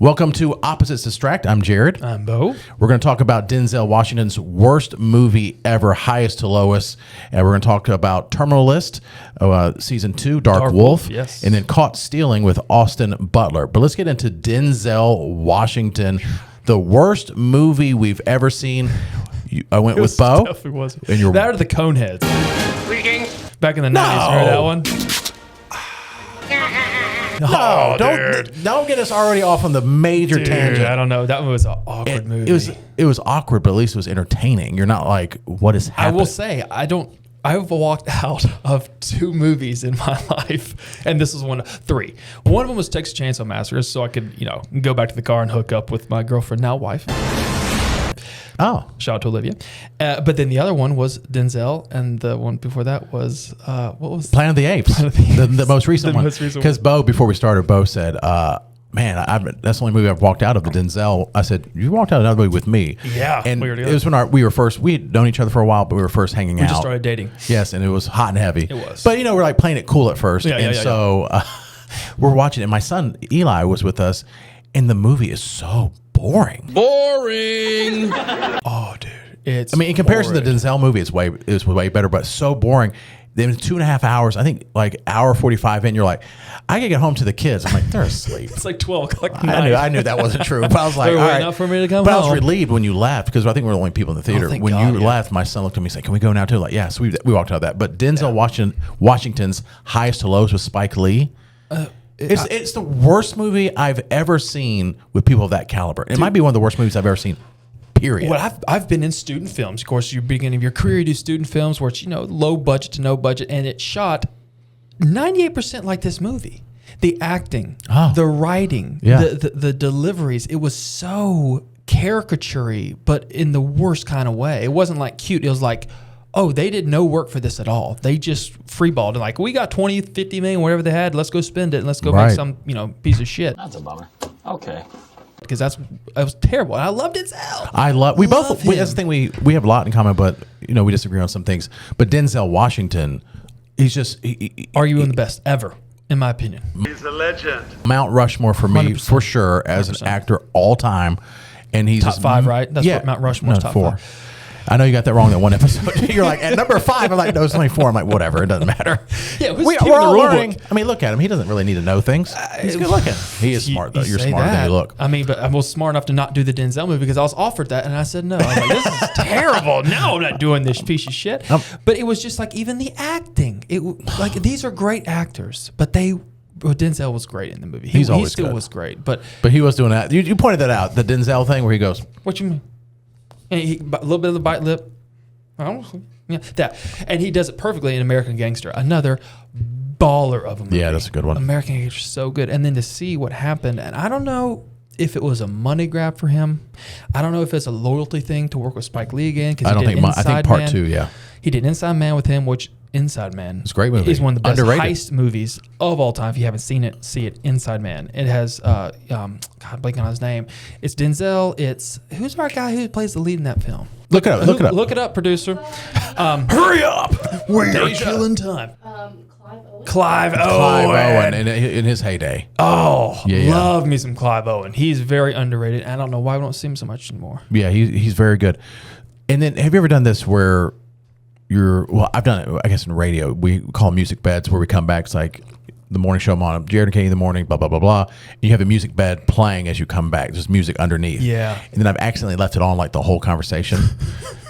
Welcome to Opposites Distract. I'm Jared. I'm Bo. We're going to talk about Denzel Washington's worst movie ever, highest to lowest. And we're going to talk about Terminal List, Season 2, Dark Wolf. Yes. And then Caught Stealing with Austin Butler. But let's get into Denzel Washington, the worst movie we've ever seen. I went with Bo. Definitely was. And that or the Coneheads. Back in the 90s. Remember that one? No, don't get us already off on the major tangent. I don't know. That one was an awkward movie. It was awkward, but at least it was entertaining. You're not like, what is happening? I will say, I've walked out of 2 movies in my life, and this is one of 3. One of them was Texas Chainsaw Massacre, so I could, go back to the car and hook up with my girlfriend, now wife. Oh. Shout out to Olivia. But then the other one was Denzel, and the one before that was, what was Planet of the Apes. The most recent one. Because Bo, before we started, Bo said, man, that's the only movie I've walked out of, the Denzel. I said, you walked out of another movie with me. Yeah. And it was when we had known each other for a while, but we were first hanging out. We just started dating. Yes, and it was hot and heavy. It was. But, we're like playing it cool at first. We're watching it. My son, Eli, was with us, and the movie is so boring. Oh, dude. It's in comparison to the Denzel movie, it was way better, but so boring. Then 2.5 hours, I think like hour 45 in, you're like, I can get home to the kids. I'm like, they're asleep. It's like 12 o'clock. I knew that wasn't true, but I was like, all right. Enough for me to come but home. I was relieved when you left because I think we're the only people in the theater. Thank when God, you left, my son looked at me and said, can we go now too? Like, yeah, so we walked out of that. But Denzel Washington's highest to lows with Spike Lee. It's the worst movie I've ever seen with people of that caliber. It might be one of the worst movies I've ever seen. Period. Well, I've been in student films. Of course, you're beginning of your career, you do student films where it's low budget to no budget, and it's shot 98% like this movie. The acting, the writing, the deliveries. It was so caricature-y, but in the worst kind of way. It wasn't like cute. It was like, oh, they did no work for this at all. They just freeballed and like, we got 20, 50 million, whatever they had. Let's go spend it and let's go make some piece of shit. That's a bummer. Okay. Because it was terrible. And I loved Denzel. That's the thing, we have a lot in common, but we disagree on some things. But Denzel Washington, he's just arguing the best ever, in my opinion. He's a legend. Mount Rushmore for me, 100%. for sure, as 100%. An actor all time. And he's top 5, right? That's what Mount Rushmore's top 4. 5. I know you got that wrong that one episode. You're like, at number 5, I'm like, no, it's only 4. I'm like, whatever, it doesn't matter. Yeah, we're all learning. Look at him. He doesn't really need to know things. He's good looking. He is smart, though. You're smarter than you look. But I was smart enough to not do the Denzel movie because I was offered that, and I said no. I was like, this is terrible. No, I'm not doing this piece of shit. But it was just like, even the acting. These are great actors, but Denzel was great in the movie. He still was great. But he was doing that. You pointed that out, the Denzel thing where he goes, what you mean? And a little bit of the bite lip. That. And he does it perfectly in American Gangster. Another baller of a movie. Yeah, that's a good one. American Gangster is so good. And then to see what happened, and I don't know if it was a money grab for him. I don't know if it's a loyalty thing to work with Spike Lee again. I think part 2, yeah. He did Inside Man with him, which Inside Man it's a great movie. Is one of the best Underrated. heist movies of all time. If you haven't seen it, see it. Inside Man. It has God, blanking on his name. It's Denzel. Who's our guy who plays the lead in that film? Look it up. Look it up, producer. Hurry up! We're killing time. Clive Owen in his heyday. Oh, love me some Clive Owen. He's very underrated. I don't know why we don't see him so much anymore. Yeah, he's very good. And then, have you ever done this where I've done it, I guess, in radio. We call music beds where we come back. It's like the morning show. I'm on Jared and Katie in the morning, blah, blah, blah, blah. And you have a music bed playing as you come back, just music underneath. Yeah. And then I've accidentally left it on like the whole conversation.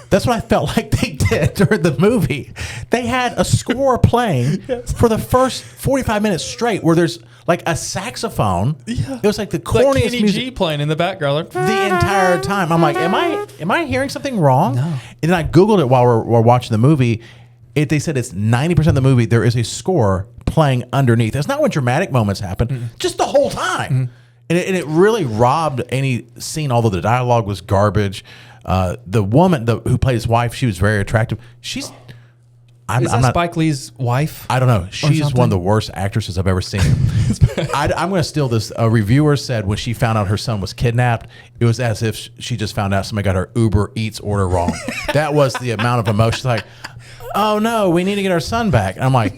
That's what I felt like they did during the movie. They had a score playing for the first 45 minutes straight where there's like a saxophone. Yeah. It was like the corniest like Kenny music G playing in the background. Like, the entire time. I'm like, am I hearing something wrong? No. And then I Googled it while we're watching the movie. They said it's 90% of the movie, there is a score playing underneath. It's not when dramatic moments happen, just the whole time. And it really robbed any scene, although the dialogue was garbage. The woman who played his wife, she was very attractive. Is that Spike Lee's wife? I don't know. She's one of the worst actresses I've ever seen. I'm going to steal this. A reviewer said when she found out her son was kidnapped, it was as if she just found out somebody got her Uber Eats order wrong. That was the amount of emotion. Like, oh no, we need to get our son back. And I'm like,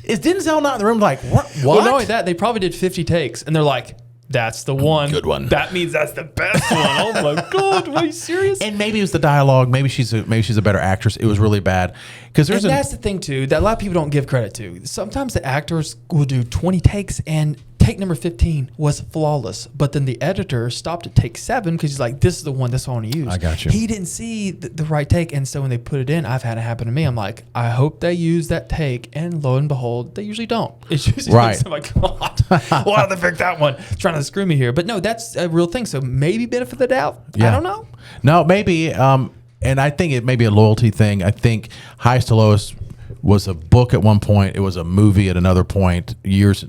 is Denzel not in the room? Like, what? Well, not only that, they probably did 50 takes, and they're like, That's the one. Good one. That means that's the best one. Oh my God, are you serious? And maybe it was the dialogue. Maybe she's a better actress. It was really bad because that's the thing too that a lot of people don't give credit to. Sometimes the actors will do 20 takes and take number 15 was flawless, but then the editor stopped at take 7 because he's like, "This is the one. This one I want to use." I got you. He didn't see the right take, and so when they put it in, I've had it happen to me. I'm like, I hope they use that take, and lo and behold, they usually don't. It's usually right. I'm like, God, why did they pick that one? Trying to screw me here, but no, that's a real thing. So maybe benefit of the doubt. Yeah. I don't know. No, maybe. And I think it may be a loyalty thing. I think Highest to Lowest was a book at one point. It was a movie at another point,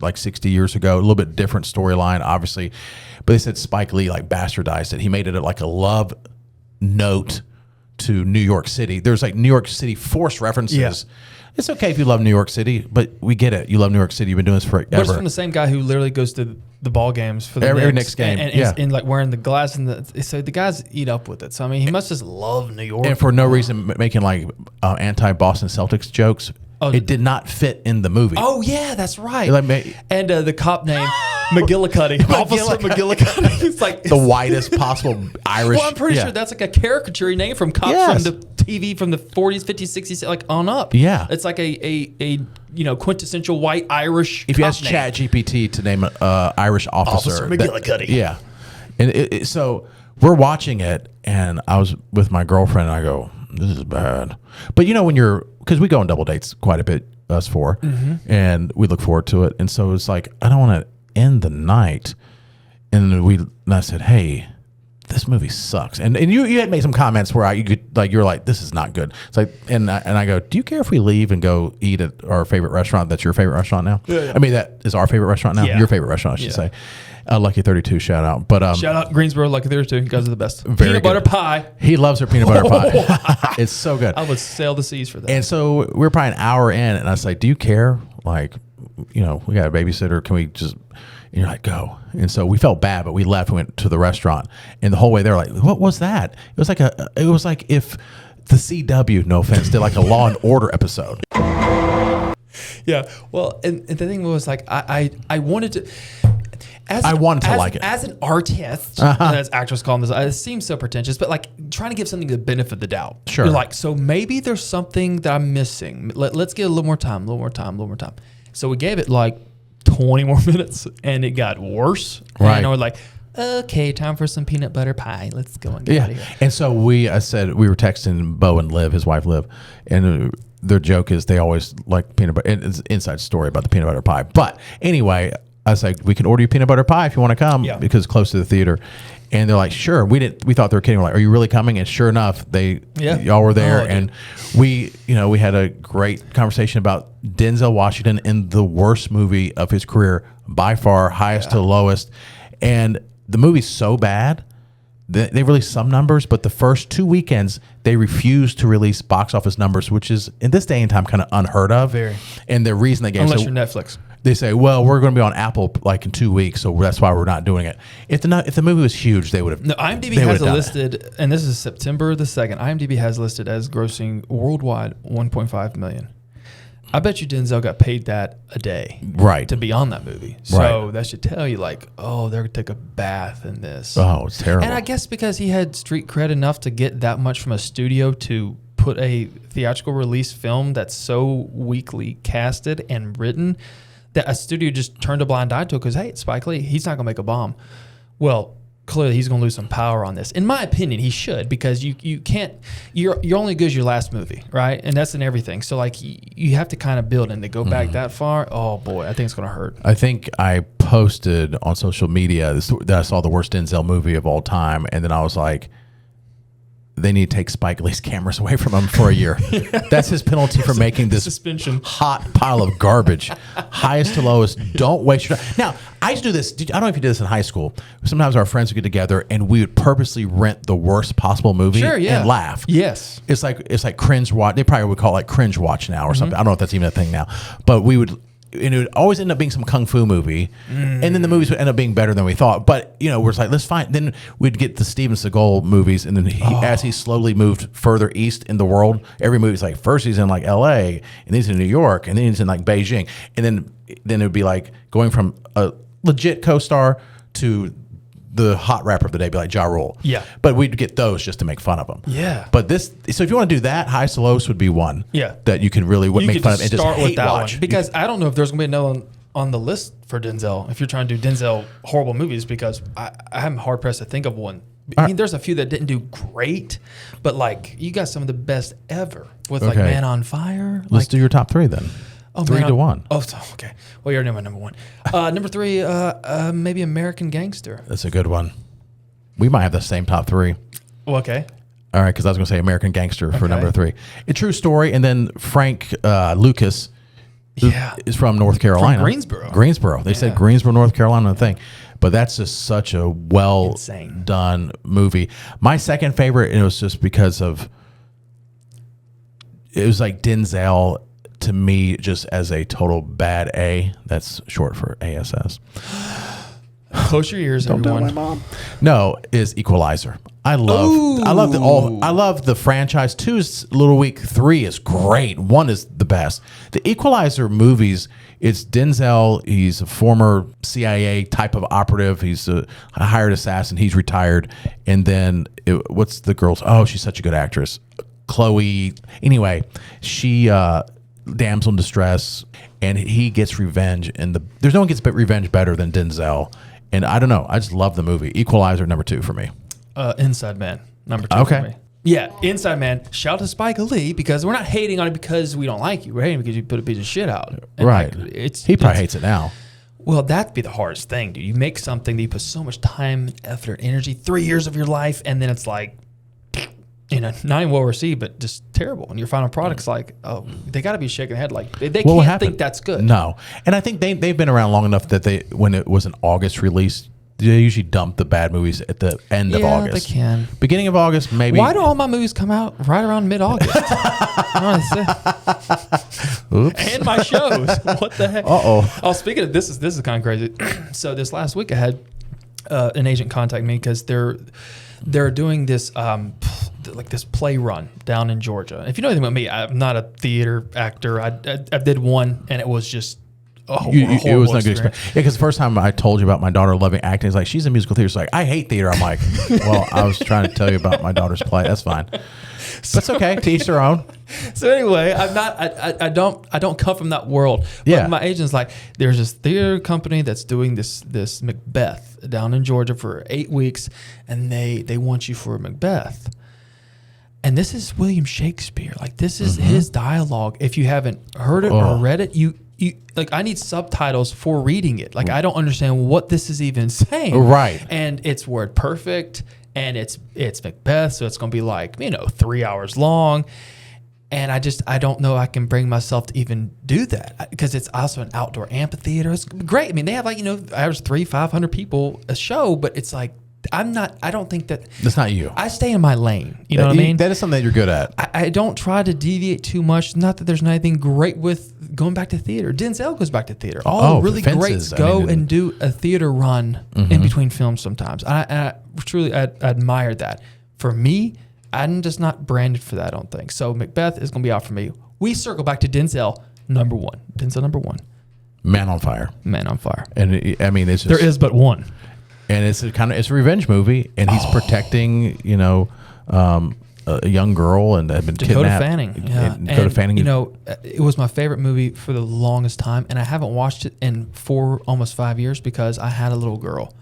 like 60 years ago. A little bit different storyline, obviously. But they said Spike Lee like bastardized it. He made it like a love note to New York City. There's like New York City forced references. Yeah. It's okay if you love New York City, but we get it. You love New York City. You've been doing this forever. But it's from the same guy who literally goes to the ball games for the every Knicks Knicks game, and like wearing the glass so the guys eat up with it. So I mean, he must just love New York, and for no reason making like anti-Boston Celtics jokes. Oh, it did not fit in the movie. Oh yeah, that's right. And the cop name McGillicuddy, Officer McGillicuddy. It's like the whitest possible Irish. Well, I'm pretty sure that's like a caricature name from cops from the TV from the 40s, 50s, 60s, like on up. Yeah, it's like a quintessential white Irish. If you ask ChatGPT to name an Irish officer McGillicuddy. Yeah, and so we're watching it, and I was with my girlfriend, and I go, "This is bad." But because we go on double dates quite a bit, us four, and we look forward to it. And so it's like, I don't want to end the night. And I said, "Hey, this movie sucks." And you had made some comments where you were like, "This is not good." It's like, and I go, "Do you care if we leave and go eat at our favorite restaurant? That's your favorite restaurant now." Yeah. I mean, that is our favorite restaurant now. Yeah. Your favorite restaurant, I should say. Lucky 32 shout out. But shout out Greensboro, Lucky 32. You guys are the best. Very peanut butter pie. He loves her peanut butter pie. It's so good. I would sail the seas for that. And so we're probably an hour in, and I was like, "Do you care? Like, we got a babysitter. Can we just?" And you're like, "Go." And so we felt bad, but we left. We went to the restaurant, and the whole way they're like, "What was that?" It was like if the CW, no offense, did like a Law and Order episode. Yeah. Well, and the thing was like, I wanted to. Like it. As an artist, as actors call them, it seems so pretentious, but like trying to give something the benefit of the doubt. Sure. You're like, so maybe there's something that I'm missing. Let's get a little more time. So we gave it like 20 more minutes, and it got worse. Right. And we're like, okay, time for some peanut butter pie. Let's go and get out of here. And so I said we were texting Bo and Liv, his wife Liv, and their joke is they always like peanut butter. It's an inside story about the peanut butter pie. But anyway, I was like, we can order you peanut butter pie if you want to come because it's close to the theater. And they're like, sure. We thought they were kidding. We're like, are you really coming? And sure enough, y'all were there. And we had a great conversation about Denzel Washington in the worst movie of his career by far, Highest to Lowest. And the movie's so bad. They released some numbers, but the first 2 weekends, they refused to release box office numbers, which is, in this day and time, kind of unheard of. Very. And the reason they gave... Unless you're Netflix. They say, well, we're going to be on Apple like in 2 weeks, so that's why we're not doing it. If the movie was huge, they would have. No, IMDb has it listed, and this is September the 2nd. IMDb has listed as grossing worldwide 1.5 million. I bet you Denzel got paid that a day, right, to be on that movie. So that should tell you, like, oh, they're going to take a bath in this. Oh, it's terrible. And I guess because he had street cred enough to get that much from a studio to put a theatrical release film that's so weakly casted and written that a studio just turned a blind eye to it because, hey, it's Spike Lee. He's not going to make a bomb. Well, clearly he's going to lose some power on this. In my opinion, he should, because you can't, you're only good as your last movie, right? And that's in everything. So, like, you have to kind of build, and to go back that far, oh, boy, I think it's going to hurt. I think I posted on social media that I saw the worst Denzel movie of all time, and then I was like, they need to take Spike Lee's cameras away from him for a year. That's his penalty for making this suspension hot pile of garbage. Highest to lowest. Don't waste your time. Now, I used to do this. I don't know if you did this in high school. Sometimes our friends would get together and we would purposely rent the worst possible movie and laugh. Yes. It's like cringe watch. They probably would call it like cringe watch now or something. I don't know if that's even a thing now. But we would... And it would always end up being some kung fu movie, and then the movies would end up being better than we thought. But we're like, let's find. Then we'd get the Steven Seagal movies, and then as he slowly moved further east in the world, every movie's like first he's in like L.A. and then he's in New York, and then he's in like Beijing, and then it would be like going from a legit co-star to the hot rapper of the day, be like Ja Rule. Yeah. But we'd get those just to make fun of them. Yeah. But so if you want to do that, High Solos would be one. Yeah. That you can really make fun of and just hate watch. One. Because I don't know if there's going to be no on the list for Denzel if you're trying to do Denzel horrible movies, because I'm hard pressed to think of one. I mean, there's a few that didn't do great, but like you got some of the best ever with like Man on Fire. Let's do your top 3 then. Oh, 3 to 1. Oh, okay. Well, you're my number 1. Number 3, maybe American Gangster. That's a good one. We might have the same top 3. Well, okay. All right, because I was going to say American Gangster for number 3. A true story, and then Frank Lucas is from North Carolina. From Greensboro. They said Greensboro, North Carolina, thing. But that's just such a well-done movie. My second favorite, and it was just because of, it was like Denzel to me just as a total bad A. That's short for ASS. Close your ears, Don't everyone. tell my mom. No, is Equalizer. I love the franchise. 2 is a little weak. 3 is great. 1 is the best. The Equalizer movies, it's Denzel. He's a former CIA type of operative. He's a hired assassin. He's retired. And then what's the girl's? Oh, she's such a good actress. Chloe. Anyway, she damsel in distress, and he gets revenge. And there's no one gets revenge better than Denzel. And I don't know. I just love the movie. Equalizer, number 2 for me. Inside Man, number 2 for me. Yeah, Inside Man. Shout out to Spike Lee, because we're not hating on it because we don't like you. We're hating because you put a piece of shit out. And right. He probably hates it now. Well, that'd be the hardest thing, dude. You make something that you put so much time, effort, energy, 3 years of your life, and then it's like, not even well received, but just terrible. And your final product's like, oh, they got to be shaking their head like they can't think that's good. No, and I think they've been around long enough that when it was an August release, they usually dump the bad movies at the end of August. They can. Beginning of August, maybe. Why do all my movies come out right around mid-August? Oops. And my shows. What the heck? Oh, speaking of this is kind of crazy. So this last week I had an agent contact me because they're doing this like this play run down in Georgia. If you know anything about me, I'm not a theater actor. I did one, and it was just it was not good experience. Yeah, because the first time I told you about my daughter loving acting, it's like, she's in musical theater. She's like, I hate theater. I'm like, well, I was trying to tell you about my daughter's play. That's fine. That's okay. To each their own. So anyway, I don't come from that world. But my agent's like, there's this theater company that's doing this Macbeth down in Georgia for 8 weeks, and they want you for Macbeth. And this is William Shakespeare. Like, this is his dialogue. If you haven't heard it or read it, you like, I need subtitles for reading it. Like, I don't understand what this is even saying. Right. And it's word perfect, and it's Macbeth, so it's going to be like, 3 hours long. And I don't know I can bring myself to even do that, because it's also an outdoor amphitheater. It's great. I mean, they have like, average 300-500 people a show, but it's like, I don't think that. That's not you. I stay in my lane. You know what I mean? That is something that you're good at. I don't try to deviate too much. Not that there's anything great with going back to theater. Denzel goes back to theater. All really greats go and do a theater run in between films sometimes. I truly admire that. For me, I'm just not branded for that, I don't think. So Macbeth is going to be out for me. We circle back to Denzel, number 1. Denzel, number 1. Man on Fire. And it's just, there is but one. And it's a revenge movie, and he's protecting, a young girl, and had been kidnapped. Dakota Fanning. It was my favorite movie for the longest time, and I haven't watched it in almost 5 years because I had a little girl.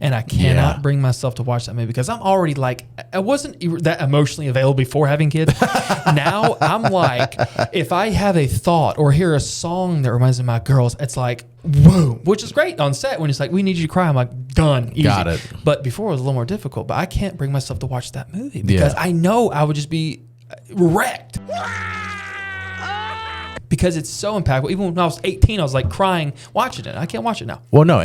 And I cannot bring myself to watch that movie because I'm already like, I wasn't that emotionally available before having kids. Now I'm like, if I have a thought or hear a song that reminds me of my girls, it's like, whoa, which is great on set when it's like, we need you to cry. I'm like, done. Easy. Got it. But before it was a little more difficult, but I can't bring myself to watch that movie because I know I would just be wrecked. Because it's so impactful. Even when I was 18, I was like crying watching it. I can't watch it now. Well, no,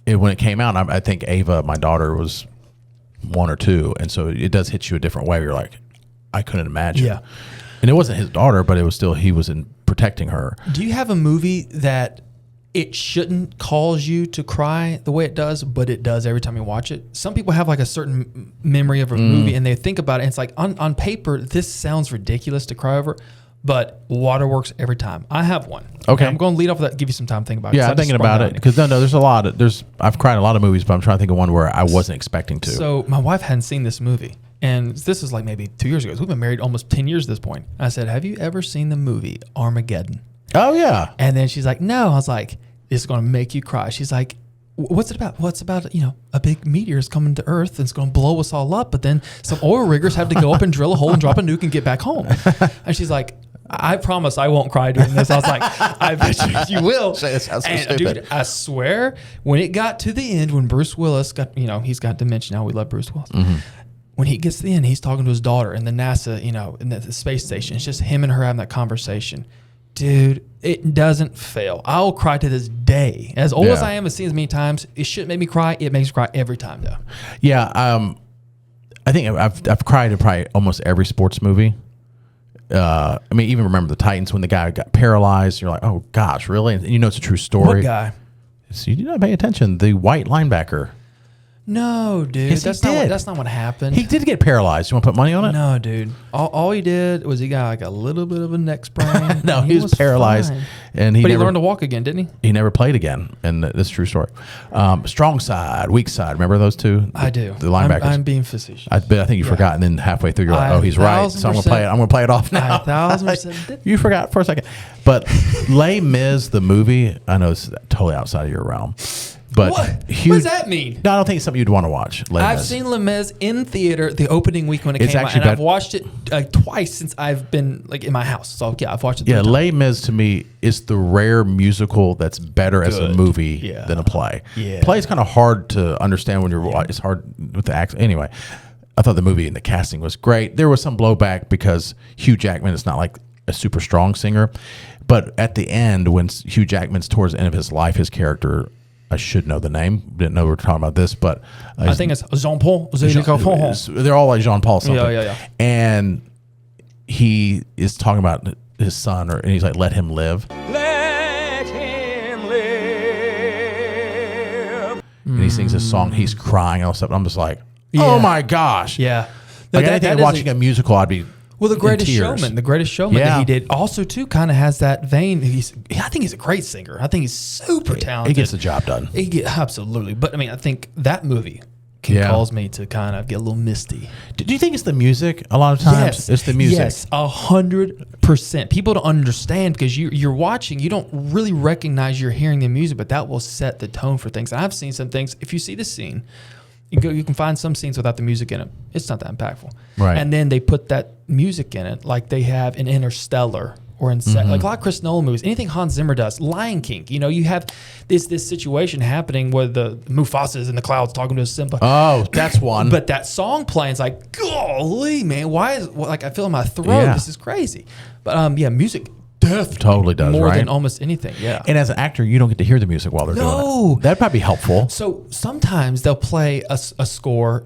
and when it came out, I think Ava, my daughter, was 1 or 2, and so it does hit you a different way. You're like, I couldn't imagine. Yeah. And it wasn't his daughter, but it was still, he was protecting her. Do you have a movie that it shouldn't cause you to cry the way it does, but it does every time you watch it? Some people have like a certain memory of a movie, and they think about it, and it's like, on paper, this sounds ridiculous to cry over, but waterworks every time. I have one. Okay. I'm going to lead off with that, give you some time to think about it. Yeah, I'm thinking about it because no, there's a lot. I've cried in a lot of movies, but I'm trying to think of one where I wasn't expecting to. So my wife hadn't seen this movie, and this is like maybe 2 years ago. So we've been married almost 10 years at this point. I said, "Have you ever seen the movie Armageddon?" Oh yeah. And then she's like, "No." I was like, "This is going to make you cry." She's like, "What's it about?" "Well, it's about, a big meteor is coming to Earth and it's going to blow us all up, but then some oil riggers have to go up and drill a hole and drop a nuke and get back home." And she's like, "I promise I won't cry during this." I was like, "I bet you will." It sounds so and stupid. dude, I swear, when it got to the end, when Bruce Willis got, he's got dementia now. We love Bruce Willis. Mm-hmm. When he gets to the end, he's talking to his daughter in the NASA, in the space station. It's just him and her having that conversation. Dude, it doesn't fail. I'll cry to this day. As old as I am, I've seen it as many times. It shouldn't make me cry. It makes me cry every time, though. Yeah, I think I've cried in probably almost every sports movie. I mean, even remember the Titans when the guy got paralyzed. You're like, oh gosh, really? And it's a true story. What guy? So you did not pay attention. The white linebacker. No, dude. Yes, that's not what happened. He did get paralyzed. You want to put money on it? No, dude. All he did was he got like a little bit of a neck sprain. No, he was paralyzed, fine. and But he learned to walk again, didn't he? He never played again, and this is a true story. Strong side, weak side. Remember those two? I do. The linebackers. I'm being facetious. I think you forgot, and then halfway through you're like, "Oh, he's right." So I'm gonna play it. I'm gonna play it off now. 1,000% did. You forgot for a second, but Les Mis, the movie. I know it's totally outside of your realm, but What huge, does that mean? No, I don't think it's something you'd want to watch. Les I've Mis. seen Les Mis in theater the opening week when it It's came out, actually and I've bad. watched it twice since I've been in my house. So yeah, I've watched it. Yeah, 3 times. Les Mis to me is the rare musical that's better as a Good. movie Yeah. than a play. Yeah. Play is kind of hard to understand when you're. It's hard with the accent. Anyway, I thought the movie and the casting was great. There was some blowback because Hugh Jackman is not like a super strong singer, but at the end when Hugh Jackman's towards the end of his life, his character. I should know the name. Didn't know we were talking about this, but I think it's Jean-Paul. they're all like Jean-Paul something. Yeah. And he is talking about his son, and he's like, "Let him live." Let him live. And he sings this song. He's crying and all stuff. I'm just like, Yeah. oh my gosh. Yeah. Like No, I think is watching a musical, I'd be Well, the in Greatest tears. Showman, that Yeah. he did, also too kind of has that vein. I think he's a great singer. I think he's super talented. He gets the job done. Absolutely, but I mean, I think that movie can cause me to kind of get a little misty. Do you think it's the music? A lot of times, Yes, it's the music. Yes, 100%. People don't understand because you're watching, you don't really recognize you're hearing the music, but that will set the tone for things. And I've seen some things. If you see the scene, you can find some scenes without the music in it. It's not that impactful. Right. And then they put that music in it, like they have in Interstellar or in like a lot of Chris Nolan movies. Anything Hans Zimmer does, Lion King. You have this situation happening where the Mufasa is in the clouds talking to Simba. Oh, that's one. But that song playing is like, golly, man, why is like I feel in my throat? Yeah. This is crazy. But music definitely Totally does, more right? than almost anything. Yeah. And as an actor, you don't get to hear the music while they're doing No. it. That'd probably be helpful. So sometimes they'll play a score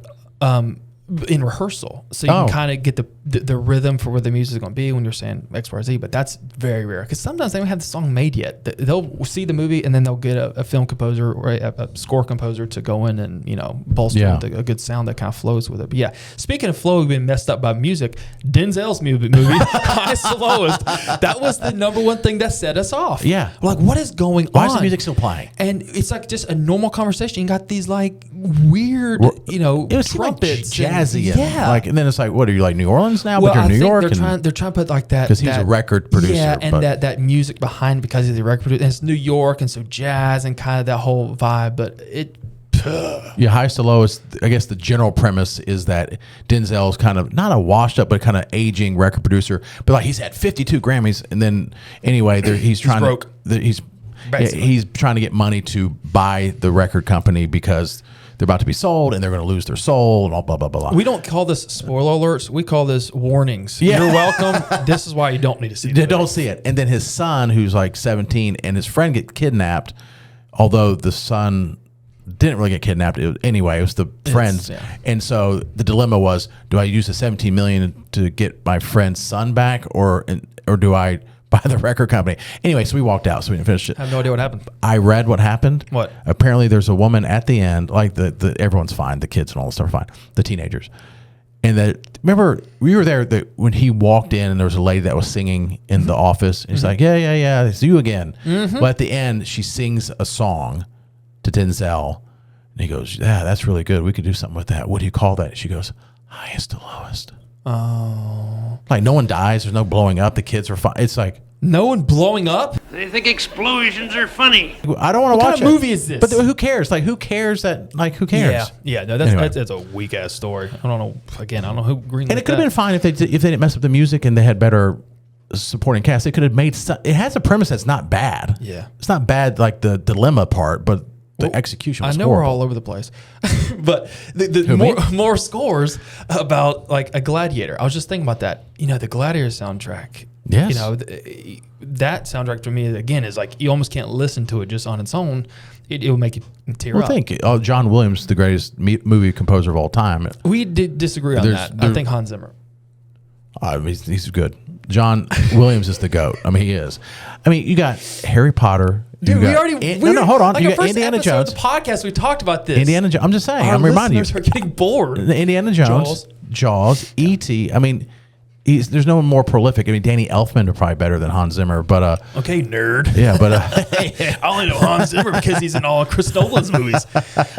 in rehearsal, so you can kind of get the rhythm for where the music is going to be when you're saying X, Y, Z. But that's very rare because sometimes they don't have the song made yet. They'll see the movie and then they'll get a film composer or a score composer to go in and bolster it with a good sound that kind of flows with it. But yeah, speaking of flow, we've been messed up by music. Denzel's movie Highest to Lowest. That was the number one thing that set us off. Yeah. We're like, what is going Why on? is the music still playing? And it's like just a normal conversation. You got these like weird, It was trumpets, like jazzy. And yeah. Like, and then it's like, what are you like New Orleans now? Well, but you're I New think York. they're trying to put like that 'Cause he's a record producer, Yeah, and but- that music behind because he's a record producer. And it's New York, and so jazz and kind of that whole vibe. But it. Yeah, Highest to Lowest, I guess the general premise is that Denzel's kind of not a washed up, but kind of aging record producer. But like he's had 52 Grammys, and then anyway, he's trying broke. he's Basically. he's trying to get money to buy the record company because they're about to be sold and they're going to lose their soul and all blah blah blah. We don't call this spoiler alerts. We call this warnings. Yeah. You're welcome. This is why you don't need to see They it. don't see it. And then his son, who's like 17, and his friend get kidnapped, although the son didn't really get kidnapped. Anyway, it was the friends. yeah. And so the dilemma was, do I use the 17 million to get my friend's son back or do I buy the record company? Anyway, so we walked out, so we didn't finish it. I have no idea what happened. I read what happened. What? Apparently there's a woman at the end, like the everyone's fine, the kids and all the stuff are fine, the teenagers. And that, remember, we were there when he walked in and there was a lady that was singing in the office. And he's like, yeah, it's you again. But at the end, she sings a song to Denzel. And he goes, yeah, that's really good. We could do something with that. What do you call that? She goes, highest to lowest. Oh. Like, no one dies. There's no blowing up. The kids are fine. It's like, no one blowing up? They think explosions are funny. I don't want to watch it. What kind of movie is this? But who cares? Like, who cares that, like, who cares? Yeah, no, that's a weak-ass story. I don't know, again, I don't know who greenlit that. And it could have been fine if they didn't mess up the music and they had better supporting cast. It could have made, it has a premise that's not bad. Yeah. It's not bad, like, the dilemma part, but the execution was I know horrible. we're all over the place, but the more scores about like a Gladiator. I was just thinking about that. You know, the Gladiator soundtrack. Yes. You know, that soundtrack to me again is like you almost can't listen to it just on its own. It will make you tear up. Think John Williams, the greatest movie composer of all time. We did disagree on that. I think Hans Zimmer. He's good. John Williams is the GOAT. I mean, he is. I mean, you got Harry Potter. Dude, hold on. Like you got Indiana Jones. Of the podcast, we talked about this. Indiana Jones. I'm just saying. Our I'm reminding you. listeners are getting bored. Indiana Jones, Jaws, E.T. I mean, there's no one more prolific. I mean, Danny Elfman are probably better than Hans Zimmer, but okay, nerd. Yeah, but I only know Hans Zimmer because he's in all Chris Nolan's movies.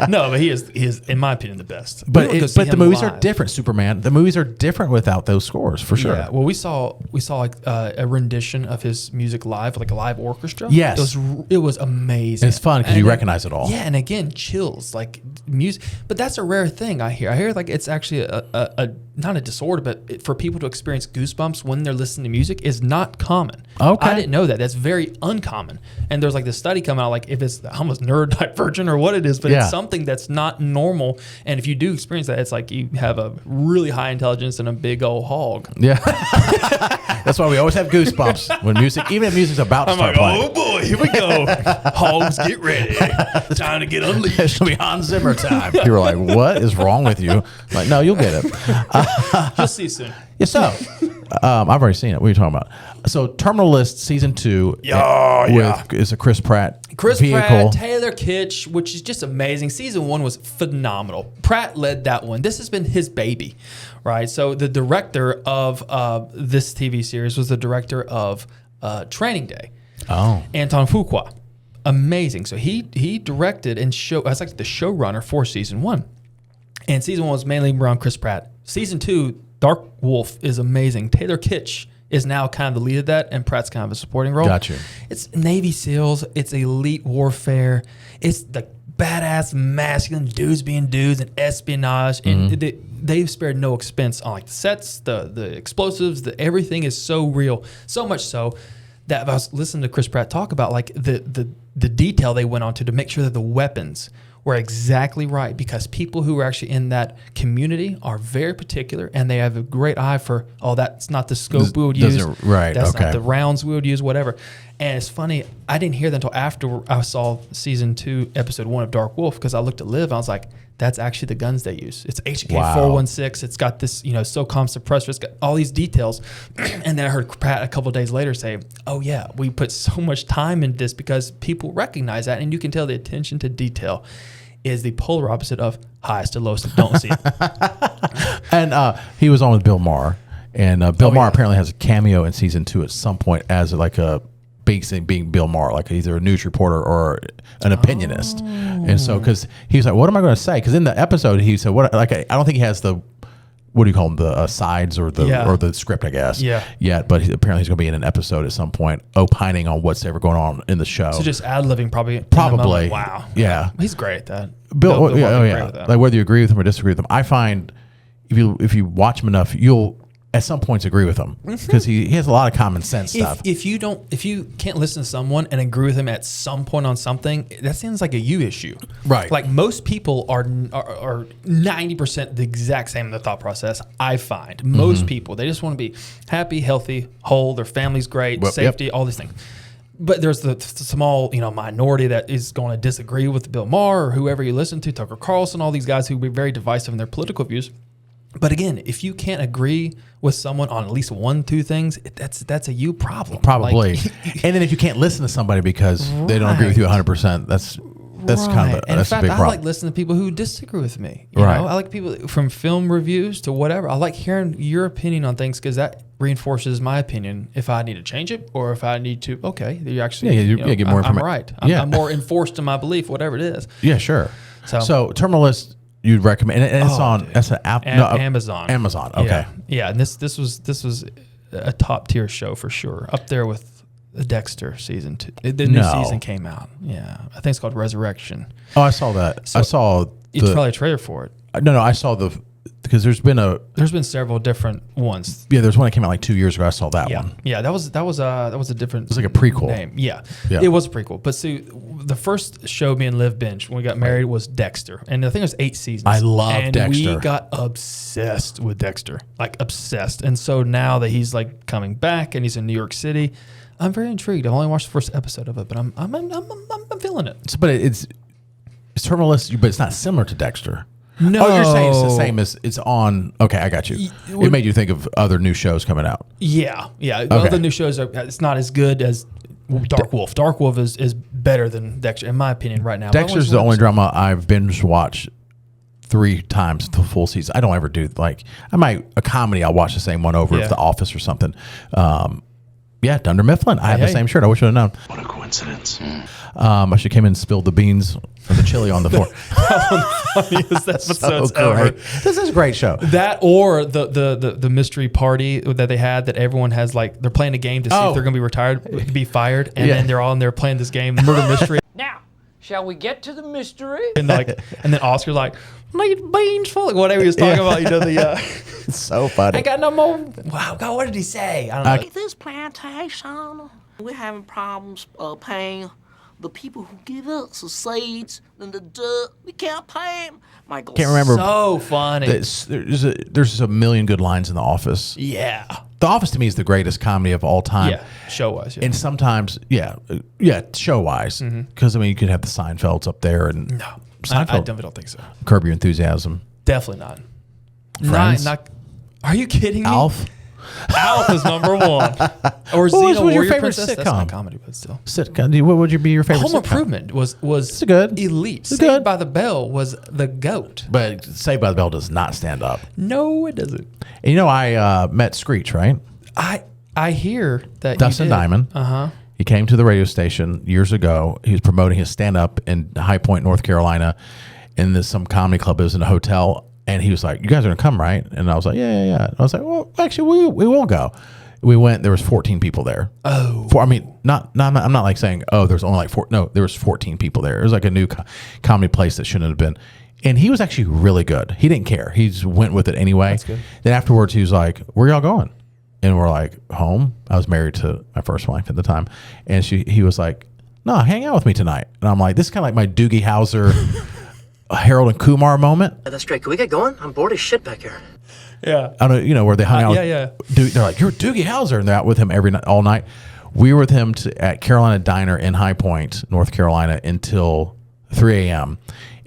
No, but he is in my opinion the best. But the movies are different. Superman. The movies are different without those scores for sure. Yeah. Well, we saw like a rendition of his music live, like a live orchestra. Yes, it was amazing. And it's fun because you recognize it all. Yeah, and again, chills like music. But that's a rare thing I hear. I hear like it's actually a not a disorder, but for people to experience goosebumps when they're listening to music is not common. Okay. I didn't know that. That's very uncommon. And there's like this study coming out, like if it's almost neurodivergent or what it is, but it's something that's not normal. And if you do experience that, it's like you have a really high intelligence and a big old hog. Yeah. That's why we always have goosebumps when music, even if music's about to start playing. Oh boy, here we go. Hogs, get ready. Time to get unleashed. It's going to be Hans Zimmer time. People are like, what is wrong with you? Like, no, you'll get it. You'll see soon. Yeah, so I've already seen it. What are you talking about? So Terminal List season 2 is a Chris Pratt vehicle. Pratt, Taylor Kitsch, which is just amazing. Season 1 was phenomenal. Pratt led that one. This has been his baby, right? So the director of this TV series was the director of Training Day. Oh, Anton Fuqua. Amazing. So he directed and I was like the showrunner for season 1. And season 1 was mainly around Chris Pratt. Season 2, Dark Wolf is amazing. Taylor Kitsch is now kind of the lead of that, and Pratt's kind of a supporting role. Gotcha. It's Navy SEALs. It's elite warfare. It's the badass masculine dudes being dudes and espionage. And they've spared no expense on like the sets, the explosives, everything is so real. So much so that I was listening to Chris Pratt talk about like the detail they went on to make sure that the weapons were exactly right, because people who are actually in that community are very particular and they have a great eye for, that's not the scope we would use. Right, That's okay. not the rounds we would use, whatever. And it's funny, I didn't hear that until after I saw season 2, episode 1 of Dark Wolf, because I looked at Liv and I was like, that's actually the guns they use. It's HK416. It's got this, SOCOM suppressor. It's got all these details. And then I heard Pratt a couple of days later say, oh yeah, we put so much time into this because people recognize that. And you can tell the attention to detail is the polar opposite of highest to lowest. Don't see it. And he was on with Bill Maher. And Bill Maher apparently has a cameo in season 2 at some point as like a being Bill Maher, like either a news reporter or an opinionist. And so, because he was like, what am I going to say? Because in the episode, he said, I don't think he has the, what do you call them, the sides or the script, I guess. Yet, but apparently he's going to be in an episode at some point opining on what's ever going on in the show. So just ad-libbing probably. Wow. Yeah. He's great at that. Bill great at that. Like whether you agree with him or disagree with him, I find if you watch him enough, you'll at some points agree with him because he has a lot of common sense stuff. If you can't listen to someone and agree with him at some point on something, that seems like a you issue, right? Like most people are 90% the exact same in the thought process. I find most people, they just want to be happy, healthy, whole. Their family's great, safety, all these things. But there's the small, minority that is going to disagree with Bill Maher or whoever you listen to, Tucker Carlson, all these guys who be very divisive in their political views. But again, if you can't agree with someone on at least 1-2 things, that's a you problem. Probably. And then if you can't listen to somebody because they don't agree with you 100%, that's That's kind of And in that's a fact, big I problem. like listening to people who disagree with me. You Right. know, I like people from film reviews to whatever. I like hearing your opinion on things because that reinforces my opinion. If I need to change it or if I need to, okay, you actually, get more I'm information. right. Yeah. I'm more enforced in my belief, whatever it is. Yeah, sure. So- So Terminal List, you'd recommend, and it's on. dude. That's an app. Amazon. Amazon. Okay. Yeah, and this was a top tier show for sure, up there with the Dexter season 2. The new season came out. Yeah, I think it's called Resurrection. Oh, I saw that. So I saw. It's probably a trailer for it. No, I saw because there's been several different ones. Yeah, there's one that came out like 2 years ago. I saw that one. Yeah, that was a different. It's like a prequel. name. Yeah, Yeah. it was a prequel. But see, the first show me and Liv binge when we got married was Dexter, and I think it was 8 seasons. I love Dexter. We got obsessed with Dexter, like obsessed. And so now that he's like coming back and he's in New York City, I'm very intrigued. I've only watched the first episode of it, but I'm feeling it. But it's Terminal List, but it's not similar to Dexter. No, Oh, you're saying it's the same as it's on. Okay, I got you. It made you think of other new shows coming out. Yeah. Okay. Other new shows it's not as good as Dark Wolf. Dark Wolf is better than Dexter, in my opinion, right now. Dexter's the only drama I've binge watched 3 times the full season. I don't ever do a comedy. I'll watch the same one over if The Office or something. Yeah, Dunder Mifflin. I have the same shirt. I wish I would have known. What a coincidence. I should have came in and spilled the beans or the chili on the floor. funniest episodes So ever. great. This is a great show. That or the mystery party that they had that everyone has, like they're playing a game to see if they're going to be retired, be fired, and then they're all in there playing this game, murder mystery, Now, shall we get to the mystery? and then Oscar's like, "Need beans full," like whatever he was talking about. You know It's so funny. I got no more. Wow, God, what did he say? I don't know. This plantation, we're having problems paying the people who give us the seeds and the dirt. We can't pay them. Michael, Can't remember. So funny. There's a million good lines in The Office. Yeah. The Office to me is the greatest comedy of all time. Yeah. Show wise. Yeah. And sometimes, show wise, because I mean, you could have the Seinfelds up there and no, I Seinfeld, don't think so. Curb Your Enthusiasm, Definitely not. Friends? Not. Are you kidding me? Alf. Alf is number one. Or What was Xena, your Warrior favorite Princess. That's not sitcom? comedy, but still. Sitcom. What would be your favorite? Home sitcom? Improvement was good. elite. It's Saved good. by the Bell was the GOAT. But Saved by the Bell does not stand up. No, it doesn't. And you know, I met Screech, right? I hear that Dustin you did. Diamond. He came to the radio station years ago. He was promoting his stand-up in High Point, North Carolina, in some comedy club. It was in a hotel, and he was like, "You guys are gonna come, right?" And I was like, "Yeah." And I was like, "Well, actually, we will go." We went. There was 14 people there. Oh, I mean, I'm not like saying, "Oh, there's only like 4." No, there was 14 people there. It was like a new comedy place that shouldn't have been. And he was actually really good. He didn't care. He just went with it anyway. That's good. Then afterwards, he was like, "Where y'all going?" And we're like, "Home." I was married to my first wife at the time, and he was like, "No, hang out with me tonight." And I'm like, "This is kind of like my Doogie Howser, Harold and Kumar moment." That's great. Can we get going? I'm bored as shit back here. yeah. I don't know, where they hung out. yeah. They're like, "You're Doogie Howser," and they're out with him every night, all night. We were with him at Carolina Diner in High Point, North Carolina, until 3 a.m.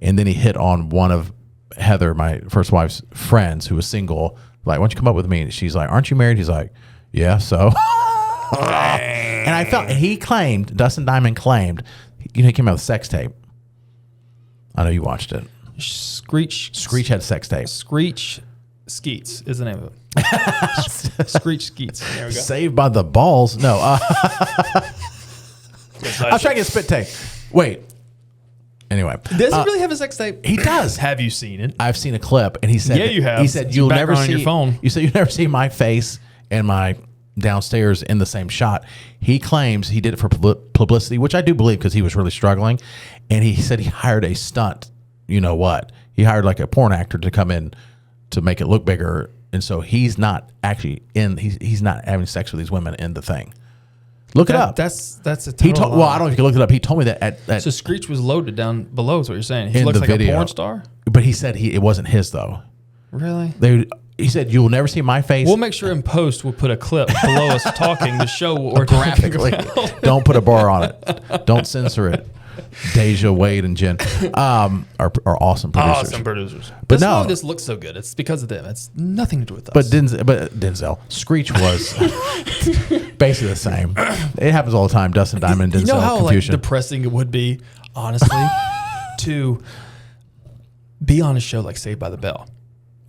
And then he hit on one of Heather, my first wife's friends, who was single. Like, "Why don't you come up with me?" And she's like, "Aren't you married?" He's like, "Yeah, so." And I felt, and he claimed, Dustin Diamond claimed, he came out with a sex tape. I know you watched it. Screech had a sex tape. Screech Skeets is the name of it. Screech Skeets. There we go. Saved by the balls. No. I was trying to get spit tape. Wait. Anyway. Does he really have a sex tape? He does. Have you seen it? I've seen a clip, and he said, Yeah, you have. He said, It's "You'll never background see on your phone." You said you'll never see my face and my downstairs in the same shot." He claims he did it for publicity, which I do believe because he was really struggling. And he said he hired a stunt. You know what? He hired like a porn actor to come in to make it look bigger, and so he's not actually in. He's not having sex with these women in the thing. Look it up. That's a He total told. Well, lie. I don't know if you can look it up. He told me that at So Screech was loaded down below is what you're saying. He in looks the like video. a porn star? But he said it wasn't his though. Really? He said, "You'll never see my face." We'll make sure in post we'll put a clip below us talking to show what we're talking graphically. about. Don't put a bar on it. Don't censor it. Deja, Wade, and Jen are awesome producers. Awesome producers. But That's no. why this looks so good. It's because of them. It's nothing to do with us. But Denzel, Screech was basically the same. It happens all the time. Dustin Diamond, Denzel, you know how confusion. like depressing it would be, honestly. to be on a show like Saved by the Bell.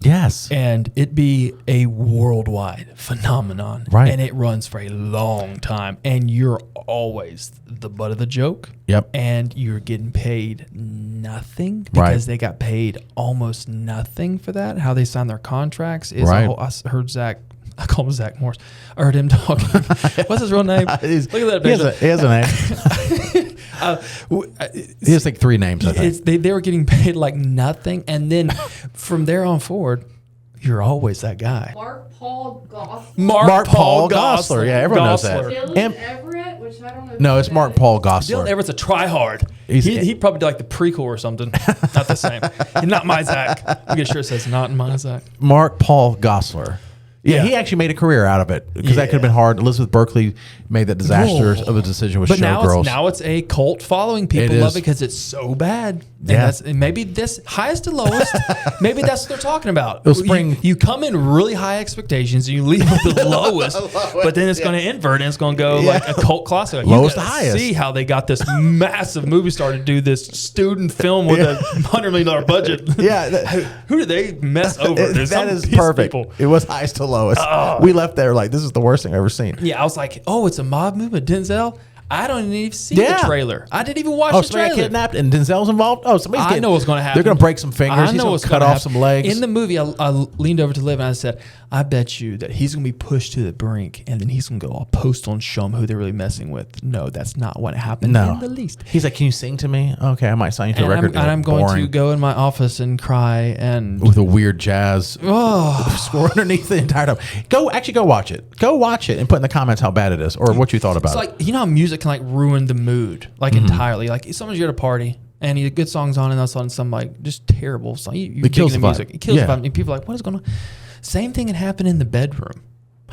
Yes. And it be a worldwide phenomenon. Right. And it runs for a long time. And you're always the butt of the joke. Yep. And you're getting paid nothing because they got paid almost nothing for that. How they signed their contracts is a whole, I heard Zach. I call him Zach Morris. I heard him talking. What's his real name? Look at that picture. He has a name. He has like 3 names, I think. They were getting paid like nothing. And then from there on forward, you're always that guy. Mark Paul Gosselaar. Mark Paul Gosselaar. Yeah, everyone knows that. Dylan Everett, which I don't know. No, it's Mark Paul Gosselaar. Dylan Everett's a try-hard. He probably did like the prequel or something. Not the same. Not my Zach. I'm getting sure it says not in my Zach. Mark Paul Gosselaar. Yeah, he actually made a career out of it because that could have been hard. Elizabeth Berkley made that disaster of a decision with Showgirls. Now it's a cult following. People love it because it's so bad. And maybe this highest to lowest, maybe that's what they're talking about. You come in really high expectations and you leave with the lowest, but then it's going to invert and it's going to go like a cult classic. Lowest to highest. See how they got this massive movie star to do this student film with a $100 million budget. Yeah. Who did they mess over? That is perfect. It was highest to lowest. We left there like, this is the worst thing I've ever seen. Yeah, I was like, oh, it's a mob movie with Denzel. I don't even see the trailer. I didn't even watch the trailer. Somebody kidnapped and Denzel's involved? I know what's going to happen. They're going to break some fingers. He's going to cut off some legs. In the movie, I leaned over to Liv and I said, I bet you that he's going to be pushed to the brink and then he's going to go all postal and show him who they're really messing with. No, that's not what happened in the least. He's like, can you sing to me? Okay, I might sign you to a record. I'm going to go in my office and cry and... with a weird jazz score underneath the entire time. Go watch it. Go watch it and put in the comments how bad it is or what you thought about it. It's like, you know how music can like ruin the mood like entirely. Like sometimes you're at a party and you have good songs on and all of a sudden some like just terrible song. It kills the music. It kills the vibe. And people are like, what is going on? Same thing can happen in the bedroom.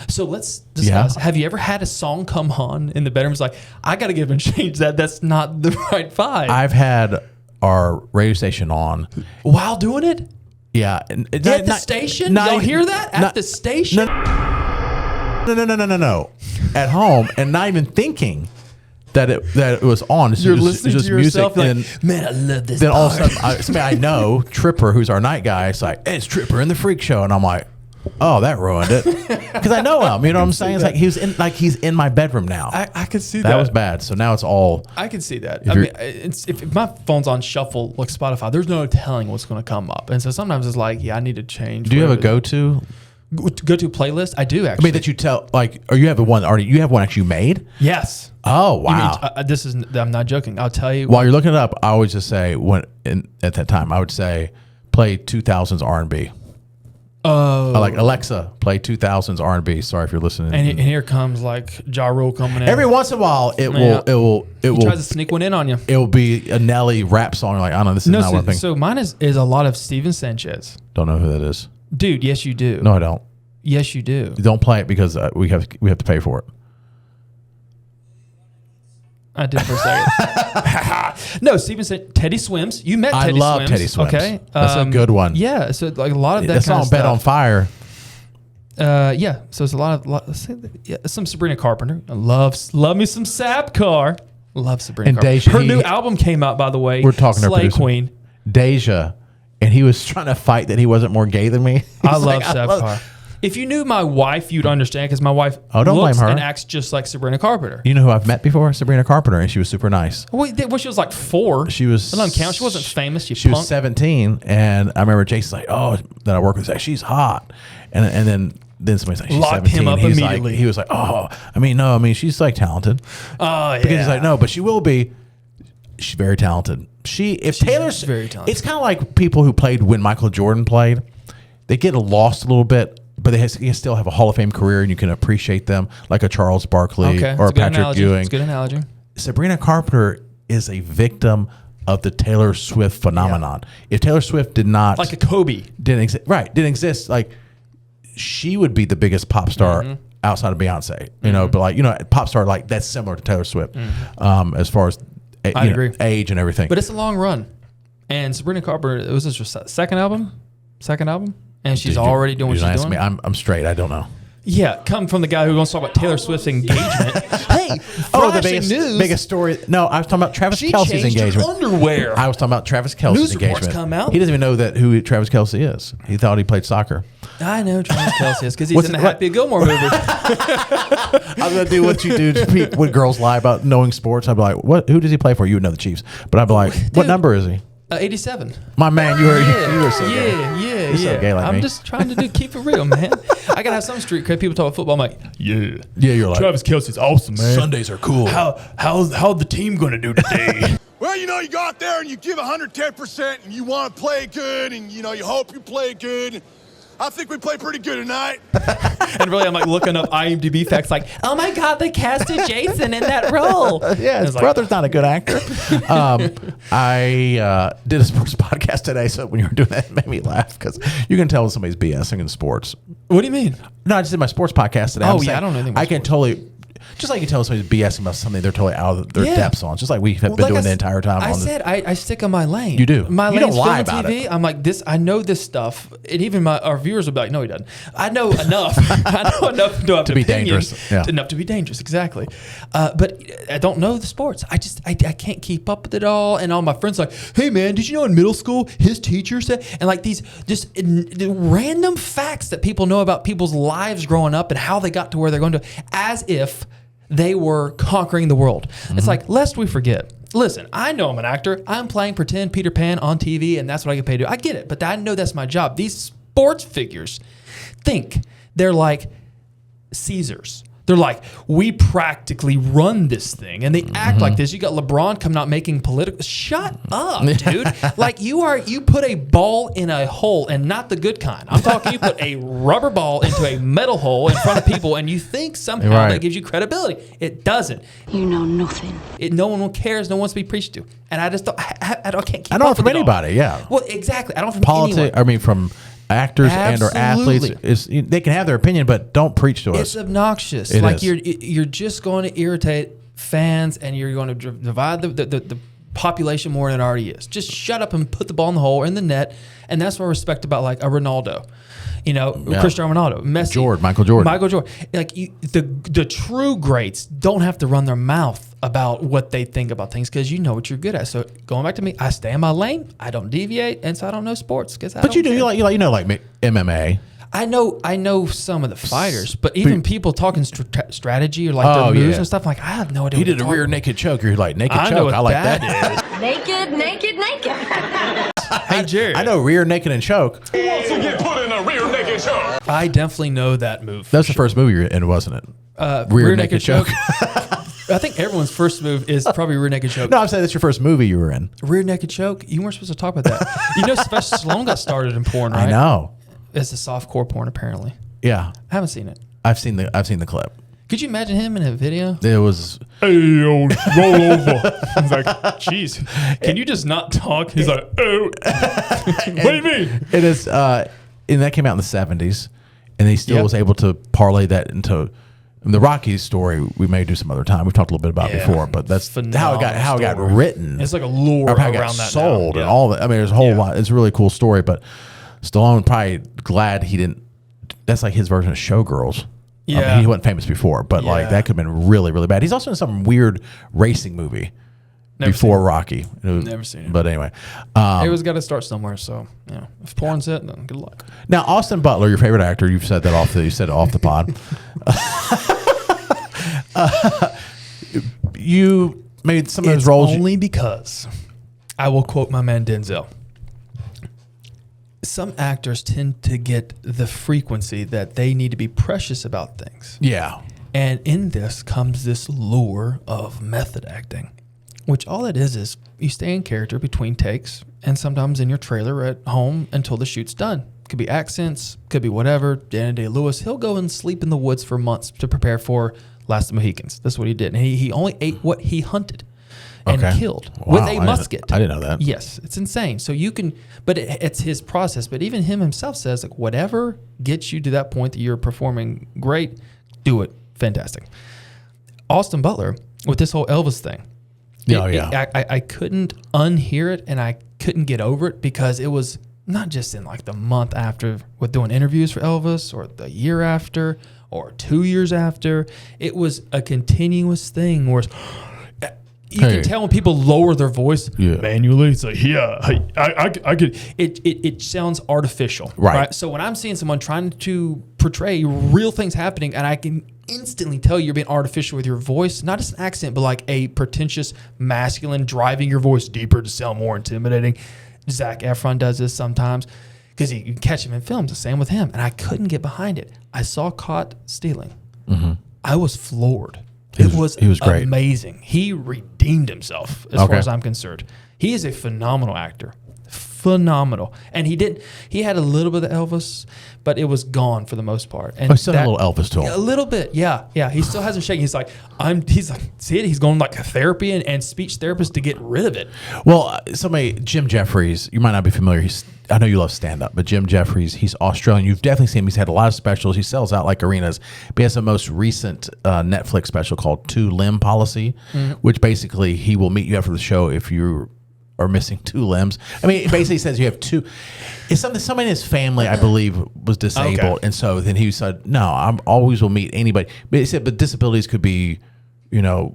So let's discuss. Have you ever had a song come on in the bedroom? It's like, I got to get up and change that. That's not the right vibe. I've had our radio station on while doing it. Yeah. At the station? Y'all hear that? At the station? No. At home and not even thinking that it was on. You're listening to yourself like, man, I love this. Then all of a sudden, somebody I know, Tripper, who's our night guy, it's like, hey, it's Tripper in the Freak Show. And I'm like, oh, that ruined it. Because I know him. You know what I'm saying? It's like he's in my bedroom now. I could see that. That was bad. So now it's all. I can see that. I mean, if my phone's on shuffle like Spotify, there's no telling what's going to come up. And so sometimes it's like, I need to change. Do you have a go-to playlist? I do actually. I mean, that you tell like, or you have one already? You have one actually made? Yes. Oh wow! I'm not joking. I'll tell you. While you're looking it up, I always just say at that time I would say play 2000s R&B. Oh, like Alexa, play 2000s R&B. Sorry if you're listening. And here comes like Ja Rule coming in. Every once in a while, it will tries to sneak one in on you. It will be a Nelly rap song. Like I don't know, this is not one thing. So mine is a lot of Steven Sanchez. Don't know who that is. Dude, yes you do. No, I don't. Yes, you do. Don't play it because we have to pay for it. I did for a second. No, Steven said Teddy Swims. You met Teddy Swims. I love Teddy Swims. Okay. That's a good one. Yeah. So like a lot of that kind song of stuff. Bet on Fire. Yeah. So it's a lot of some Sabrina Carpenter. I love me some Sapcar. Love Sabrina Carpenter. Deja, her new album came out, by the way. We're talking to Slay Queen. Deja. And he was trying to fight that he wasn't more gay than me. I love Sapcar. If you knew my wife, you'd understand because my wife don't looks blame her. and acts just like Sabrina Carpenter. You know who I've met before? Sabrina Carpenter, and she was super nice. When she was like 4. She was. That doesn't count. She wasn't famous. She was 17, and I remember Jason's like, "Oh, that I work with, like, she's hot," and then somebody's like, "She's locked 17." him up immediately. He was like, "Oh, she's like talented." Oh yeah. Because he's like, "No, but she will be. She's very talented." Taylor's very talented. It's kind of like people who played when Michael Jordan played. They get lost a little bit. But they still have a Hall of Fame career, and you can appreciate them like a Charles Barkley or a Patrick Ewing. It's a good analogy. Sabrina Carpenter is a victim of the Taylor Swift phenomenon. Yeah. If Taylor Swift did not, like a Kobe, didn't exist, like she would be the biggest pop star outside of Beyonce. You know, but like pop star like that's similar to Taylor Swift as far as age and everything. But it's a long run, and Sabrina Carpenter, it was her second album. And she's already doing what she's doing. Me. I'm straight. I don't know. Yeah, come from the guy who wants to talk about Taylor Swift's engagement. Hey, the biggest story. No, I was talking about Travis Kelce's engagement. Underwear. I was talking about Travis Kelce's News reports engagement. come out. He doesn't even know who Travis Kelce is. He thought he played soccer. I know Travis Kelce is because he's in the Happy Gilmore movie. I'm gonna do what you do when girls lie about knowing sports. I'd be like, "What? Who does he play for?" You would know the Chiefs, but I'd be like, Dude, "What number is he?" 87. My man, you were so gay. Yeah. You're so gay like I'm me. just trying to keep it real, man. I gotta have some street cred. People talk about football. I'm like, Yeah, you're like Travis Kelce's awesome, man. Sundays are cool. How's the team gonna do today? Well, you go out there and you give 110% and you want to play good and, you hope you play good. I think we played pretty good tonight. And really, I'm like looking up IMDb facts like, oh my God, they casted Jason in that role. Yeah, his brother's not a good actor. I did a sports podcast today, so when you were doing that, it made me laugh because you can tell when somebody's BSing in sports. What do you mean? No, I just did my sports podcast today. Oh, yeah, I don't know anything about I can sports. totally... Just like you tell somebody's BSing about something they're totally out of their depths on. Just like we have been doing the entire time. I stick on my lane. You do. My You lane's don't lie film and about TV. it. I'm like this. I know this stuff, and even our viewers will be like, "No, he doesn't." I know enough. I know enough to be dangerous. Yeah. Enough to be dangerous. Exactly. But I don't know the sports. I can't keep up with it all. And all my friends are like, "Hey, man, did you know in middle school his teacher said?" And like these just the random facts that people know about people's lives growing up and how they got to where they're going to, as if they were conquering the world. It's like, lest we forget. Listen, I know I'm an actor. I'm playing pretend Peter Pan on TV, and that's what I get paid to do. I get it, but I know that's my job. These sports figures think they're like Caesars. They're like, we practically run this thing, and they act like this. You got LeBron coming out making political. Shut up, dude! Like you put a ball in a hole, and not the good kind. I'm talking. You put a rubber ball into a metal hole in front of people, and you think somehow that gives you credibility. It doesn't. You know nothing. No one cares. No one wants to be preached to, and I just don't. I can't keep. I don't up from with it all. anybody. Yeah. Well, exactly. I don't from Politics. anyone. I mean, from actors and or athletes, Absolutely. they can have their opinion, but don't preach to us. It's obnoxious. It like is. you're just going to irritate fans, and you're going to divide the population more than it already is. Just shut up and put the ball in the hole or in the net, and that's what I respect about like a Ronaldo. Cristiano Ronaldo, Messi, Michael Jordan. Like the true greats don't have to run their mouth about what they think about things because you know what you're good at. So going back to me, I stay in my lane. I don't deviate, and so I don't know sports because. But you do. You like MMA. I know some of the fighters, but even people talking strategy or like their moves and stuff. Like I have no idea. He did a rear naked choke. You're like naked I choke. know what I like that that. Naked. Hey Jared, I know rear naked and choke. Who wants to get put in a rear naked choke? I definitely know that move. That's the first movie you're in, wasn't it? Rear naked choke. I think everyone's first move is probably rear naked choke. No, I'm saying that's your first movie you were in. Rear naked choke. You weren't supposed to talk about that. Sylvester Stallone got started in porn, right? I know. It's a softcore porn, apparently. Yeah, I haven't seen it. I've seen the clip. Could you imagine him in a video? It was. Hey, yo, roll over. He's like, jeez, can you just not talk? He's like, oh. What do you mean? It is, and that came out in the 70s, and he still was able to parlay that into the Rocky story. We may do some other time. We've talked a little bit about before, but that's how it got written. It's like a lore or how it got around that sold now. and all that. I mean, there's a whole lot. It's a really cool story, but Stallone probably glad he didn't. That's like his version of Showgirls. Yeah. I mean, he wasn't famous before, but like that could have been really, really bad. He's also in some weird racing movie before Rocky. Never seen it. But anyway. It was got to start somewhere. So, if porn's it, then good luck. Now, Austin Butler, your favorite actor, you've said that off the pod. You made some of those roles. Only because I will quote my man Denzel. Some actors tend to get the frequency that they need to be precious about things. Yeah. And in this comes this lure of method acting, which all it is you stay in character between takes and sometimes in your trailer at home until the shoot's done. Could be accents, could be whatever. Daniel Day-Lewis, he'll go and sleep in the woods for months to prepare for Last of the Mohicans. That's what he did. And he only ate what he hunted and killed with a musket. I didn't know that. Yes, it's insane. So you can, but it's his process. But even him himself says, like, whatever gets you to that point that you're performing great, do it. Fantastic. Austin Butler, with this whole Elvis thing. I couldn't unhear it, and I couldn't get over it because it was not just in like the month after with doing interviews for Elvis or the year after or 2 years after. It was a continuous thing where you can tell when people lower their voice manually. It's like, I could. It sounds artificial, right? So when I'm seeing someone trying to portray real things happening, and I can instantly tell you're being artificial with your voice, not just an accent, but like a pretentious masculine driving your voice deeper to sound more intimidating. Zac Efron does this sometimes because you can catch him in films. The same with him, and I couldn't get behind it. I saw Caught Stealing. Mm-hmm. I was floored. He was great. Amazing. He redeemed himself as far as I'm concerned. He is a phenomenal actor. Phenomenal. And he had a little bit of Elvis, but it was gone for the most part. And he still had a little Elvis to him. A little bit, yeah. He still hasn't shaken. He's like, he's going like a therapy and speech therapist to get rid of it. Well, Jim Jeffries, you might not be familiar. I know you love stand-up, but Jim Jeffries, he's Australian. You've definitely seen him. He's had a lot of specials. He sells out like arenas. But he has the most recent Netflix special called Two Limb Policy, which basically he will meet you after the show if you are missing 2 limbs. I mean, it basically says you have 2. It's somebody in his family, I believe, was disabled. And so then he said, no, I always will meet anybody. But he said, but disabilities could be, not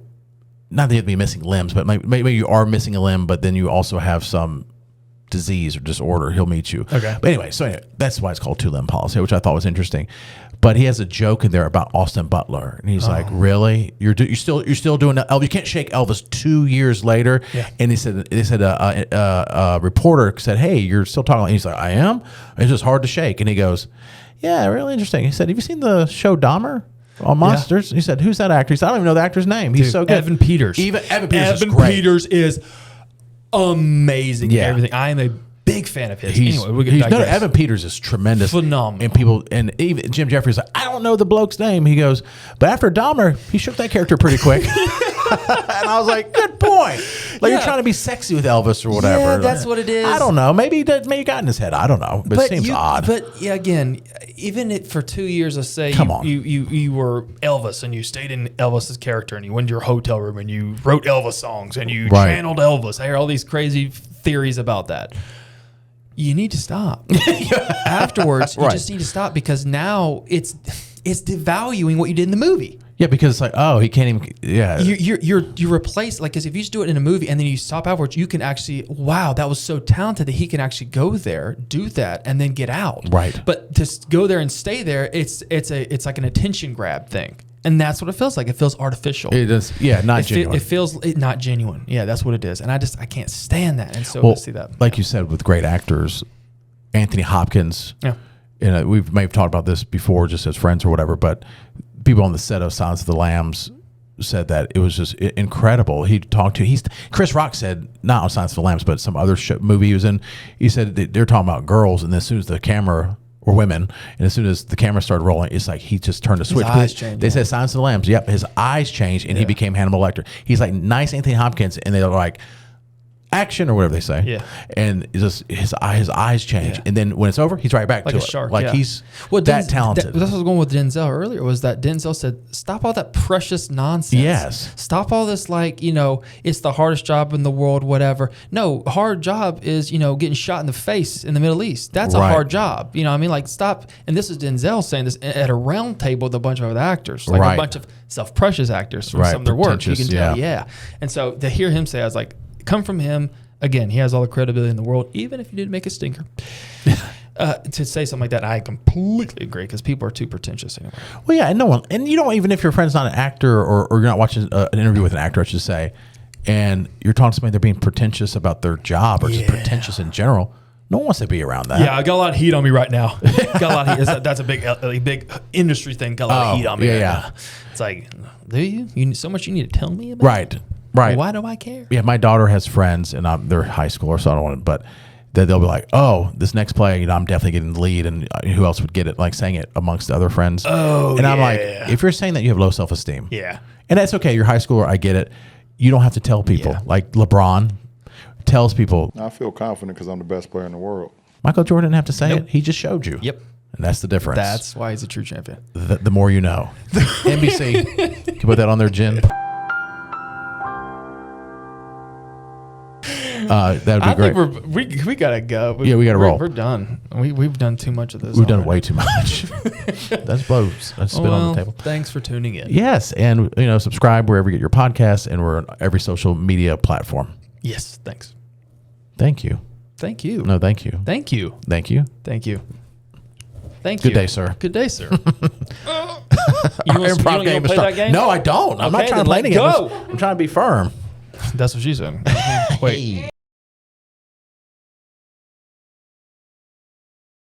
that you have to be missing limbs, but maybe you are missing a limb, but then you also have some disease or disorder. He'll meet you. Okay. But anyway, that's why it's called Two Limb Policy, which I thought was interesting. But he has a joke in there about Austin Butler, and he's like, "Really? You're still doing that? You can't shake Elvis 2 years later." Yeah. And they said a reporter said, "Hey, you're still talking." And he's like, "I am. It's just hard to shake." And he goes, "Yeah, really interesting." He said, "Have you seen the show Dahmer on Monsters?" Yeah. He said, "Who's that actor?" He said, "I don't even know the actor's name. He's so good." Evan Peters. Evan Peters is amazing. Yeah. Everything. I am a big fan of his. Evan Peters is tremendous. Phenomenal. And even Jim Jeffries, like, I don't know the bloke's name. He goes, but after Dahmer, he shook that character pretty quick. And I was like, good point. Like, you're trying to be sexy with Elvis or whatever. Yeah, that's what it is. I don't know. Maybe he got in his head. I don't know. But it seems odd. But yeah, again, even for 2 years, let's say you were Elvis and you stayed in Elvis's character and you went to your hotel room and you wrote Elvis songs and you channeled Elvis. I hear all these crazy theories about that. You need to stop. Afterwards, you just need to stop because now it's devaluing what you did in the movie. Yeah, because it's like, oh, he can't even. Yeah, you replace because if you just do it in a movie and then you stop afterwards, you can actually that was so talented that he can actually go there, do that, and then get out. Right. But to go there and stay there, it's like an attention grab thing. And that's what it feels like. It feels artificial. It is, not genuine. It feels not genuine. Yeah, that's what it is. And I can't stand that. And so to see that. Like you said, with great actors, Anthony Hopkins. Yeah. We may have talked about this before, just as friends or whatever. But people on the set of Silence of the Lambs said that it was just incredible. He talked to Chris Rock said, not on Silence of the Lambs, but some other movie he was in. He said they're talking about girls, and as soon as the camera. Or women, and as soon as the camera started rolling, it's like he just turned a switch. His eyes changed. They said Silence of the Lambs. Yep, his eyes changed, and he became Hannibal Lecter. He's like nice Anthony Hopkins, and they're like action or whatever they say. Yeah, and it's just his eyes change, and then when it's over, he's right back like to a shark. Like he's that talented. That's what I was going with Denzel earlier. Was that Denzel said, "Stop all that precious nonsense. Yes, stop all this it's the hardest job in the world, whatever. No, hard job is getting shot in the face in the Middle East. That's a hard job. You know what I mean? Like stop." And this is Denzel saying this at a round table with a bunch of other actors, like a bunch of self-precious actors from some of their work. You can tell, And so to hear him say, I was like, come from him. Again, he has all the credibility in the world, even if you didn't make a stinker. To say something like that, I completely agree because people are too pretentious anyway. Well, yeah, and you don't, even if your friend's not an actor or you're not watching an interview with an actor, I should say, and you're talking to somebody, they're being pretentious about their job or just pretentious in general. No one wants to be around that. Yeah, I got a lot of heat on me right now. Got a lot of heat. That's a big industry thing. Got a lot of heat on me. Now. It's like, do you so much you need to tell me about? Right. Right. Why do I care? Yeah, my daughter has friends, and they're high schoolers, so I don't want to, but they'll be like, oh, this next play, I'm definitely getting the lead, and who else would get it? Like saying it amongst other friends. Oh, and I'm like, if you're saying that, you have low self-esteem. Yeah. And that's okay. You're high schooler. I get it. You don't have to tell people. Like LeBron tells people. I feel confident because I'm the best player in the world. Michael Jordan didn't have to say it. He just showed you. Yep. And that's the difference. That's why he's a true champion. The more you know. NBC. Can put that on their gin. That would be I great. think we gotta go. Yeah, we gotta roll. We're done. We've done too much of this. We've done already. way too much. That's blows. That's spit on the table. Thanks for tuning in. Yes, and subscribe wherever you get your podcasts, and we're on every social media platform. Yes. Thanks. Thank you. Thank you. No, thank you. Thank you. Thank you. Thank you. Thank you. Good day, sir. Good day, sir. Our improv game is play strong. that game? No, I don't. I'm not Okay, trying to then play let any go. of this. I'm trying to be firm. That's what she said. Wait.